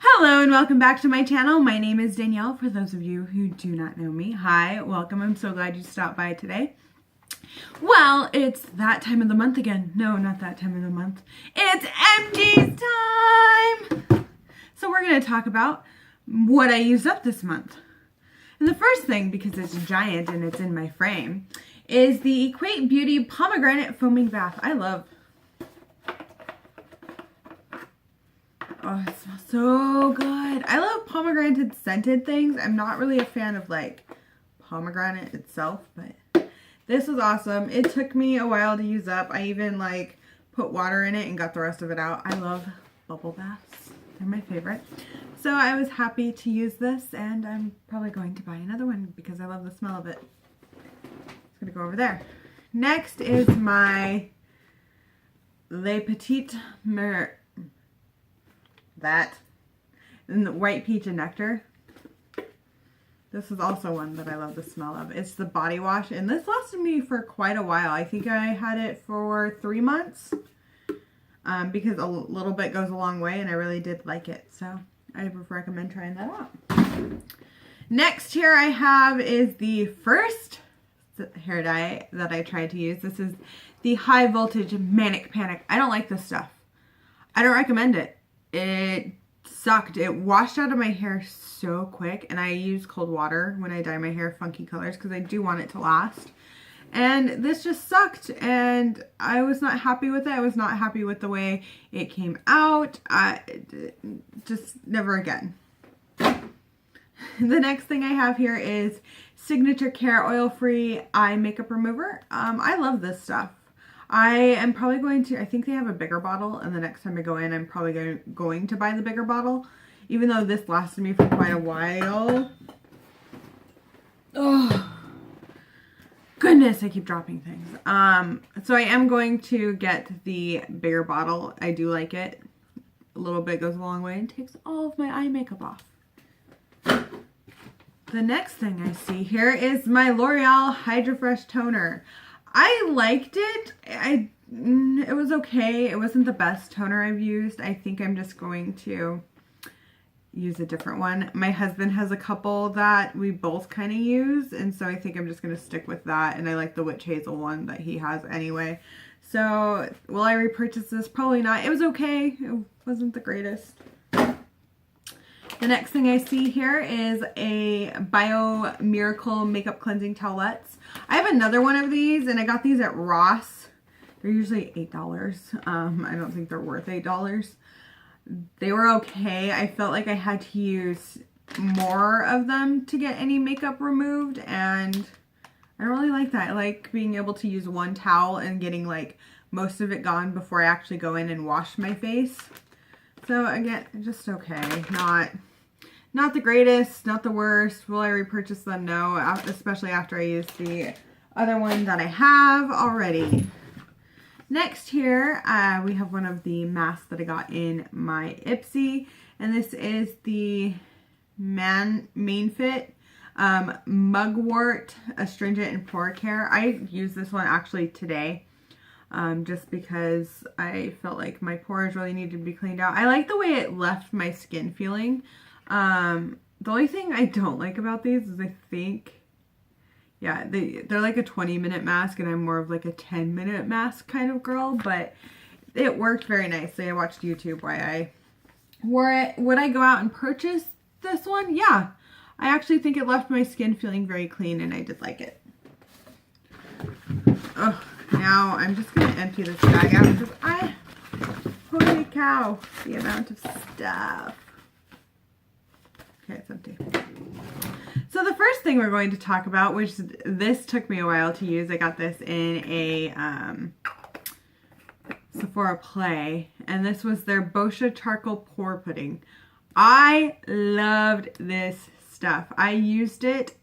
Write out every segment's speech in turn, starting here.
Hello and welcome back to my channel. My name is Danielle. For those of you who do not know me, hi, welcome. I'm so glad you stopped by today. Well, it's that time of the month again. No, not that time of the month. It's empties time! So we're going to talk about what I used up this month. And the first thing, because it's giant and it's in my frame, is the Equate Beauty Pomegranate Foaming Bath. I love. Oh, it smells so good. I love pomegranate scented things. I'm not really a fan of like pomegranate itself, but this was awesome. It took me a while to use up. I even like put water in it and got the rest of it out. I love bubble baths. They're my favorite. So I was happy to use this, and I'm probably going to buy another one because I love the smell of it. It's gonna go over there. Next is my Le Petit Mer and the white peach and nectar. This is also one that I love the smell of. It's the body wash, and this lasted me for quite a while. I think I had it for 3 months because a little bit goes a long way, and I really did like it. So I would recommend trying that out. Next here I have is the first hair dye that I tried to use. This is the High Voltage Manic Panic. I don't like this stuff. I don't recommend it. It sucked. It washed out of my hair so quick, and I use cold water when I dye my hair funky colors because I do want it to last. And this just sucked, and I was not happy with it. I was not happy with the way it came out. Just never again. The next thing I have here is Signature Care Oil-Free Eye Makeup Remover. I love this stuff. I am probably going to, I think they have a bigger bottle, and the next time I go in, I'm probably going to buy the bigger bottle, even though this lasted me for quite a while. Oh, goodness, I keep dropping things. So I am going to get the bigger bottle. I do like it. A little bit goes a long way and takes all of my eye makeup off. The next thing I see here is my L'Oreal Hydra Fresh Toner. I liked it. It was okay. It wasn't the best toner I've used. I think I'm just going to use a different one. My husband has a couple that we both kind of use, and so I think I'm just going to stick with that. And I like the Witch Hazel one that he has anyway. So will I repurchase this? Probably not. It was okay. It wasn't the greatest. The next thing I see here is a Bio Miracle Makeup Cleansing Towelettes. I have another one of these, and I got these at Ross. They're usually $8. I don't think they're worth $8. They were okay. I felt like I had to use more of them to get any makeup removed, and I don't really like that. I like being able to use one towel and getting like most of it gone before I actually go in and wash my face. So again, just okay. Not the greatest, not the worst. Will I repurchase them? No, especially after I use the other one that I have already. Next here, we have one of the masks that I got in my Ipsy, and this is the Main Fit Mugwort Astringent and Pore Care. I used this one actually today. Just because I felt like my pores really needed to be cleaned out. I like the way it left my skin feeling. The only thing I don't like about these is I think, yeah, they're like a 20-minute mask, and I'm more of like a 10-minute mask kind of girl, but it worked very nicely. I watched YouTube while I wore it. Would I go out and purchase this one? Yeah. I actually think it left my skin feeling very clean, and I did like it. Oh. Now I'm just going to empty this bag out because holy cow, the amount of stuff. Okay, it's empty. So the first thing we're going to talk about, which this took me a while to use. I got this in a Sephora Play, and this was their Boscia Charcoal Pore Pudding. I loved this stuff. I used it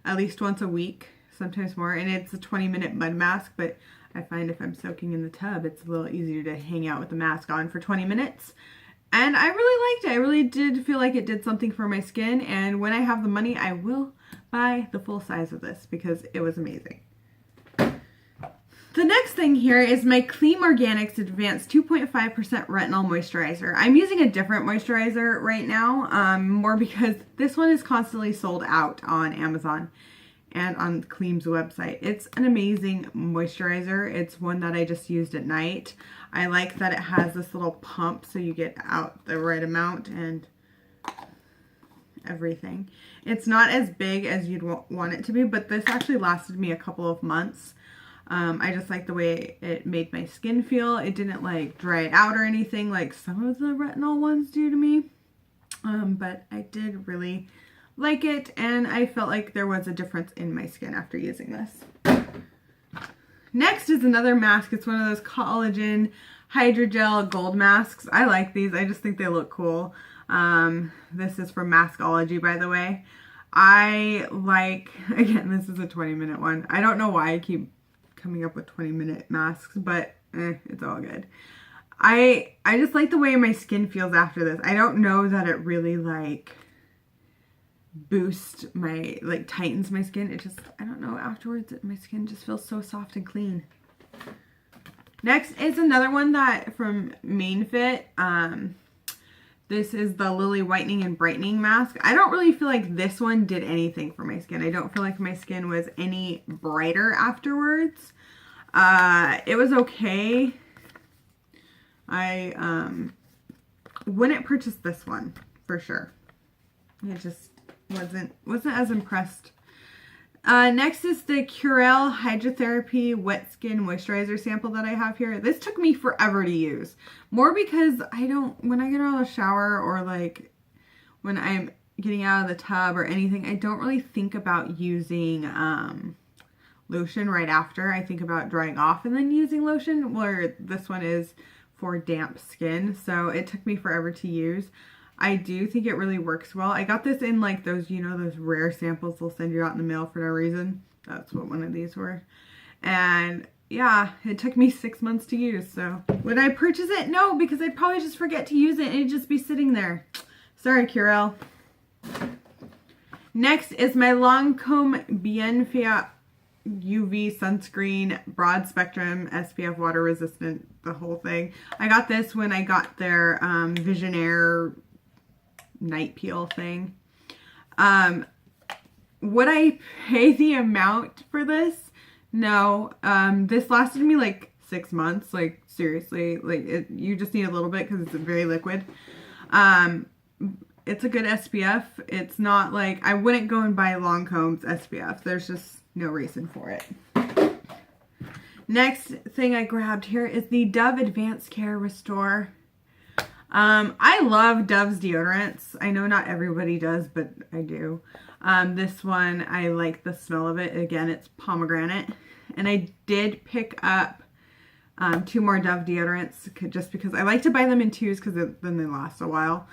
at least once a week. Sometimes more, and it's a 20-minute mud mask, but I find if I'm soaking in the tub, it's a little easier to hang out with the mask on for 20 minutes. And I really liked it. I really did feel like it did something for my skin, and when I have the money, I will buy the full size of this because it was amazing. The The next thing here is my Clean Organics Advanced 2.5% Retinol Moisturizer. I'm using a different moisturizer right now, more because this one is constantly sold out on Amazon and on Clean's website. It's an amazing moisturizer. It's one that I just used at night. I like that it has this little pump so you get out the right amount and everything. It's not as big as you'd want it to be, but this actually lasted me a couple of months. I just like the way it made my skin feel. It didn't like dry it out or anything like some of the retinol ones do to me. But I did really like it, and I felt like there was a difference in my skin after using this. Next is another mask. It's one of those collagen hydrogel gold masks. I like these. I just think they look cool. This is from Maskology, by the way. I like, again, this is a 20-minute one. I don't know why I keep coming up with 20-minute masks, but it's all good. I just like the way my skin feels after this. I don't know that it really like boosts my, like tightens my skin. It just, I don't know, afterwards my skin just feels so soft and clean. Next is another one that from MainFit. This is the Lily Whitening and Brightening Mask. I don't really feel like this one did anything for my skin. I don't feel like my skin was any brighter afterwards. It was okay. I wouldn't purchase this one for sure. It just wasn't as impressed. Next is the Curel Hydrotherapy Wet Skin Moisturizer sample that I have here. This took me forever to use. More because when I get out of the shower or like when I'm getting out of the tub or anything, I don't really think about using lotion right after. I think about drying off and then using lotion, where this one is for damp skin. So it took me forever to use. I do think it really works well. I got this in like those, you know, those rare samples they'll send you out in the mail for no reason. That's what one of these were. And yeah, it took me 6 months to use. So would I purchase it? No, because I'd probably just forget to use it and it'd just be sitting there. Sorry, Curel. Next is my Lancome Bienfait UV sunscreen, broad spectrum, SPF, water resistant, the whole thing. I got this when I got their Visionaire night peel thing. Would I pay the amount for this? No. This lasted me like 6 months. Like seriously, like you just need a little bit because it's very liquid. It's a good SPF. It's not like I wouldn't go and buy Lancome's SPF. There's just no reason for it. Next thing I grabbed here is the Dove Advanced Care Restore. I love Dove's deodorants. I know not everybody does, but I do. This one, I like the smell of it. Again, it's pomegranate. And I did pick up 2 more Dove deodorants just because I like to buy them in twos because then they last a while.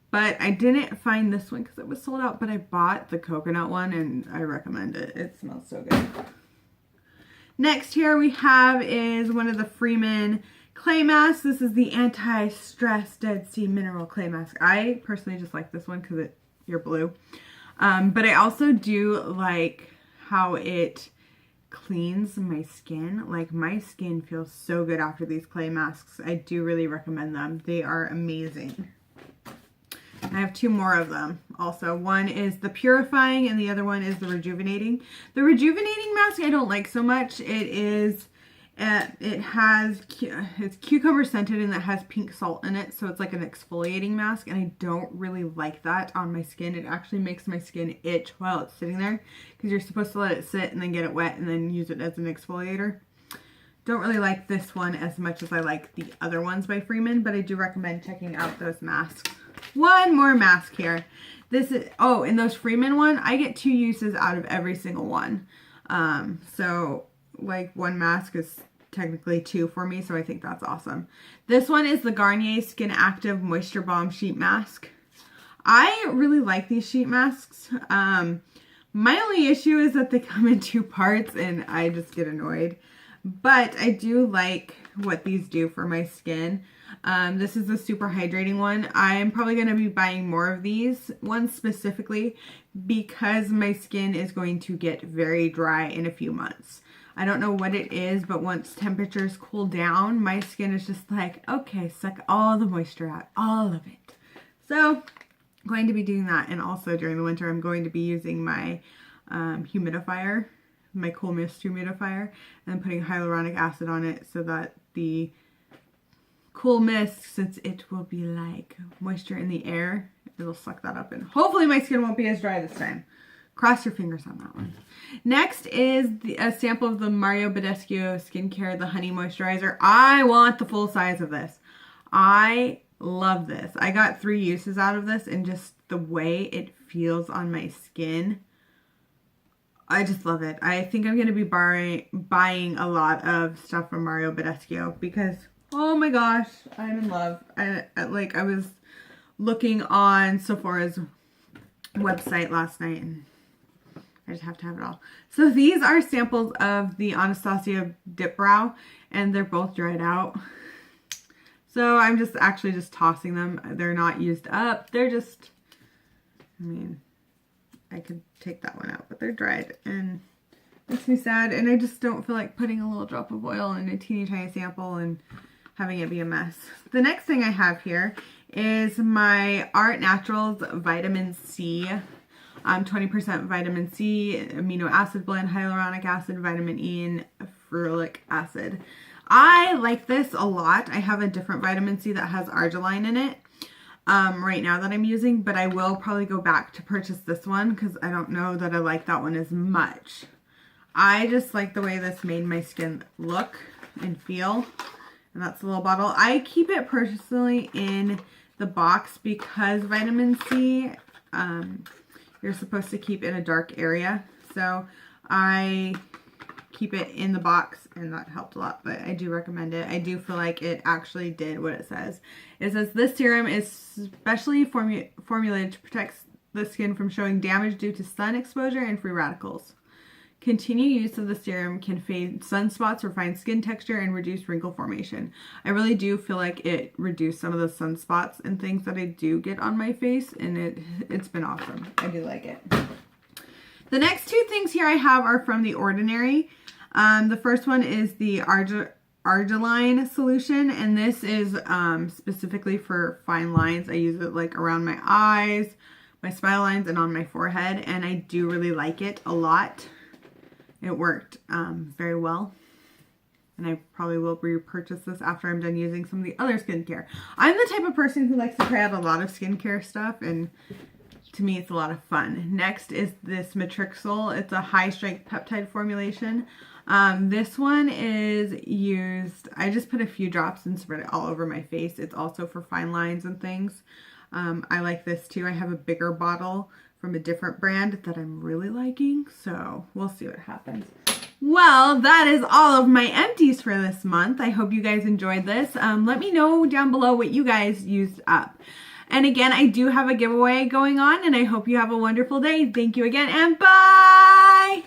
But I didn't find this one because it was sold out, but I bought the coconut one and I recommend it. It smells so good. Next here we have is one of the Freeman clay masks. This is the Anti-Stress Dead Sea Mineral Clay Mask. I personally just like this one because you're blue. But I also do like how it cleans my skin. Like my skin feels so good after these clay masks. I do really recommend them. They are amazing. I have 2 more of them also. One is the purifying and the other one is the rejuvenating. The rejuvenating mask I don't like so much. It's cucumber scented and it has pink salt in it, so it's like an exfoliating mask, and I don't really like that on my skin. It actually makes my skin itch while it's sitting there because you're supposed to let it sit and then get it wet and then use it as an exfoliator. Don't really like this one as much as I like the other ones by Freeman, but I do recommend checking out those masks. One more mask here. This is, oh, in those Freeman one, I get 2 uses out of every single one. So like one mask is technically 2 for me, so I think that's awesome. This one is the Garnier Skin Active Moisture Balm Sheet Mask. I really like these sheet masks. My only issue is that they come in 2 parts and I just get annoyed. But I do like what these do for my skin. This is the super hydrating one. I'm probably going to be buying more of these ones specifically because my skin is going to get very dry in a few months. I don't know what it is, but once temperatures cool down, my skin is just like, okay, suck all the moisture out, all of it. So I'm going to be doing that. And also during the winter, I'm going to be using my humidifier, my cool mist humidifier, and putting hyaluronic acid on it so that the cool mist, since it will be like moisture in the air, it'll suck that up, and hopefully my skin won't be as dry this time. Cross your fingers on that one. Next is a sample of the Mario Badescu Skincare, the Honey Moisturizer. I want the full size of this. I love this. I got 3 uses out of this, and just the way it feels on my skin, I just love it. I think I'm going to be buying a lot of stuff from Mario Badescu because, oh my gosh, I'm in love. I was looking on Sephora's website last night, and I just have to have it all. So these are samples of the Anastasia Dip Brow, and they're both dried out. So I'm just actually just tossing them. They're not used up. They're just, I mean, I could take that one out, but they're dried, and it makes me sad, and I just don't feel like putting a little drop of oil in a teeny tiny sample and having it be a mess. The next thing I have here is my Art Naturals Vitamin C. 20% vitamin C, amino acid blend, hyaluronic acid, vitamin E, and ferulic acid. I like this a lot. I have a different vitamin C that has arginine in it right now that I'm using, but I will probably go back to purchase this one because I don't know that I like that one as much. I just like the way this made my skin look and feel, and that's the little bottle. I keep it personally in the box because vitamin C, you're supposed to keep in a dark area. So I keep it in the box, and that helped a lot, but I do recommend it. I do feel like it actually did what it says. It says this serum is specially formulated to protect the skin from showing damage due to sun exposure and free radicals. Continued use of the serum can fade sunspots, refine skin texture, and reduce wrinkle formation. I really do feel like it reduced some of the sunspots and things that I do get on my face, and it's been awesome. I do like it. The next 2 things here I have are from The Ordinary. The first one is the Argiline solution, and this is specifically for fine lines. I use it like around my eyes, my smile lines, and on my forehead, and I do really like it a lot. It worked very well, and I probably will repurchase this after I'm done using some of the other skincare. I'm the type of person who likes to try out a lot of skincare stuff, and to me it's a lot of fun. Next is this Matrixyl. It's a high-strength peptide formulation. This one is used, I just put a few drops and spread it all over my face. It's also for fine lines and things. I like this too. I have a bigger bottle from a different brand that I'm really liking, so we'll see what happens. Well, that is all of my empties for this month. I hope you guys enjoyed this. Let me know down below what you guys used up. And again, I do have a giveaway going on, and I hope you have a wonderful day. Thank you again, and bye!